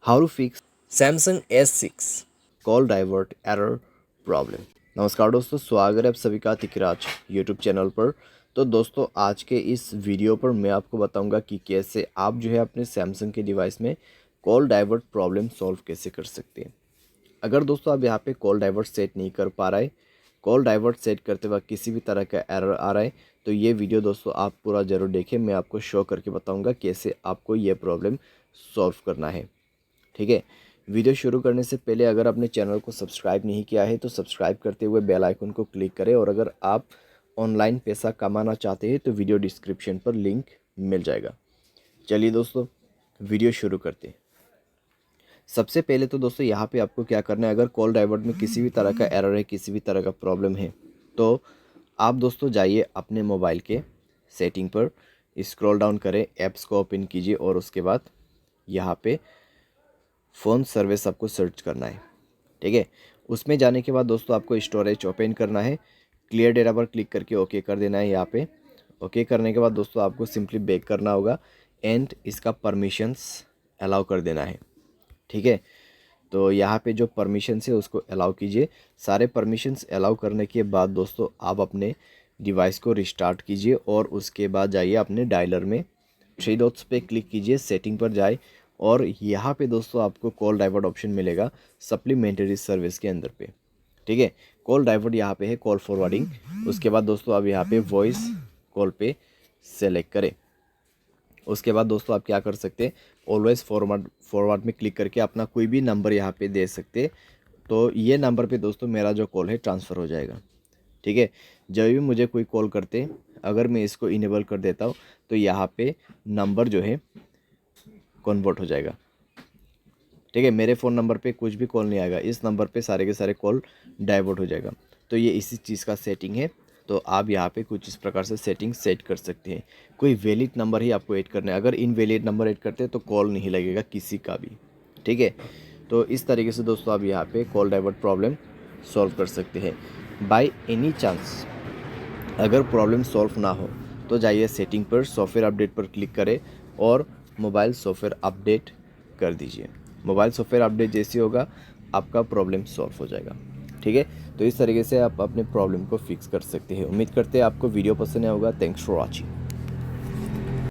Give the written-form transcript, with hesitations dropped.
How to fix Samsung S6 call divert error problem. नमस्कार दोस्तों, स्वागत है आप सभी का तिकराज यूट्यूब चैनल पर। तो दोस्तों, आज के इस वीडियो पर मैं आपको बताऊंगा कि कैसे आप जो है अपने सैमसंग के डिवाइस में कॉल डाइवर्ट प्रॉब्लम सॉल्व कैसे कर सकते हैं। अगर दोस्तों आप यहाँ पे कॉल डाइवर्ट सेट नहीं कर पा रहे, कॉल डाइवर्ट सेट करते वक्त किसी भी तरह का एरर आ रहा है, तो ये वीडियो दोस्तों आप पूरा ज़रूर देखें। मैं आपको शो करके बताऊंगा कैसे आपको ये प्रॉब्लम सॉल्व करना है। ठीक है, वीडियो शुरू करने से पहले अगर आपने चैनल को सब्सक्राइब नहीं किया है तो सब्सक्राइब करते हुए बेल आइकन को क्लिक करें, और अगर आप ऑनलाइन पैसा कमाना चाहते हैं तो वीडियो डिस्क्रिप्शन पर लिंक मिल जाएगा। चलिए दोस्तों, वीडियो शुरू करते हैं। सबसे पहले तो दोस्तों यहाँ पे आपको क्या करना है, अगर कॉल डाइवर्ट में किसी भी तरह का एरर है, किसी भी तरह का प्रॉब्लम है, तो आप दोस्तों जाइए अपने मोबाइल के सेटिंग पर, स्क्रॉल डाउन करें, ऐप्स को ओपन कीजिए और उसके बाद यहाँ पे फ़ोन सर्विस आपको सर्च करना है। ठीक है, उसमें जाने के बाद दोस्तों आपको स्टोरेज ओपन करना है, क्लियर डेटा पर क्लिक करके ओके कर देना है। यहाँ पे ओके करने के बाद दोस्तों आपको सिंपली बैक करना होगा एंड इसका परमिशंस अलाउ कर देना है। ठीक है, तो यहाँ पे जो परमिशंस है उसको अलाउ कीजिए। सारे परमिशंस अलाउ करने के बाद दोस्तों आप अपने डिवाइस को रिस्टार्ट कीजिए और उसके बाद जाइए अपने डायलर में, थ्री डॉट्स पे क्लिक कीजिए, सेटिंग पर जाए और यहाँ पे दोस्तों आपको कॉल डाइवर्ट ऑप्शन मिलेगा सप्लीमेंट्री सर्विस के अंदर पे। ठीक है, कॉल डाइवर्ट यहाँ पे है, कॉल फॉरवर्डिंग। उसके बाद दोस्तों अब यहाँ पे वॉइस कॉल पे सेलेक्ट करें। उसके बाद दोस्तों आप क्या कर सकते हैं, ऑलवेज फॉरवर्ड में क्लिक करके अपना कोई भी नंबर यहाँ पे दे सकते हैं। तो ये नंबर पे दोस्तों मेरा जो कॉल है ट्रांसफ़र हो जाएगा। ठीक है, जब भी मुझे कोई कॉल करते हैं, अगर मैं इसको इनेबल कर देता हूँ तो यहाँ पे नंबर जो है कन्वर्ट हो जाएगा। ठीक है, मेरे फ़ोन नंबर पे कुछ भी कॉल नहीं आएगा, इस नंबर पे सारे के सारे कॉल डाइवर्ट हो जाएगा। तो ये इसी चीज़ का सेटिंग है। तो आप यहाँ पे कुछ इस प्रकार से सेटिंग सेट कर सकते हैं। कोई वैलिड नंबर ही आपको ऐड करना है, अगर इनवैलिड नंबर ऐड करते हैं तो कॉल नहीं लगेगा किसी का भी। ठीक है, तो इस तरीके से दोस्तों आप यहाँ पे कॉल डाइवर्ट प्रॉब्लम सॉल्व कर सकते हैं। बाय एनी चांस अगर प्रॉब्लम सॉल्व ना हो तो जाइए सेटिंग पर, सॉफ्टवेयर अपडेट पर क्लिक करें और मोबाइल सॉफ्टवेयर अपडेट कर दीजिए। मोबाइल सॉफ्टवेयर अपडेट जैसे होगा आपका प्रॉब्लम सॉल्व हो जाएगा। ठीक है, तो इस तरीके से आप अपने प्रॉब्लम को फिक्स कर सकते हैं। उम्मीद करते हैं आपको वीडियो पसंद आया होगा। Thanks for watching.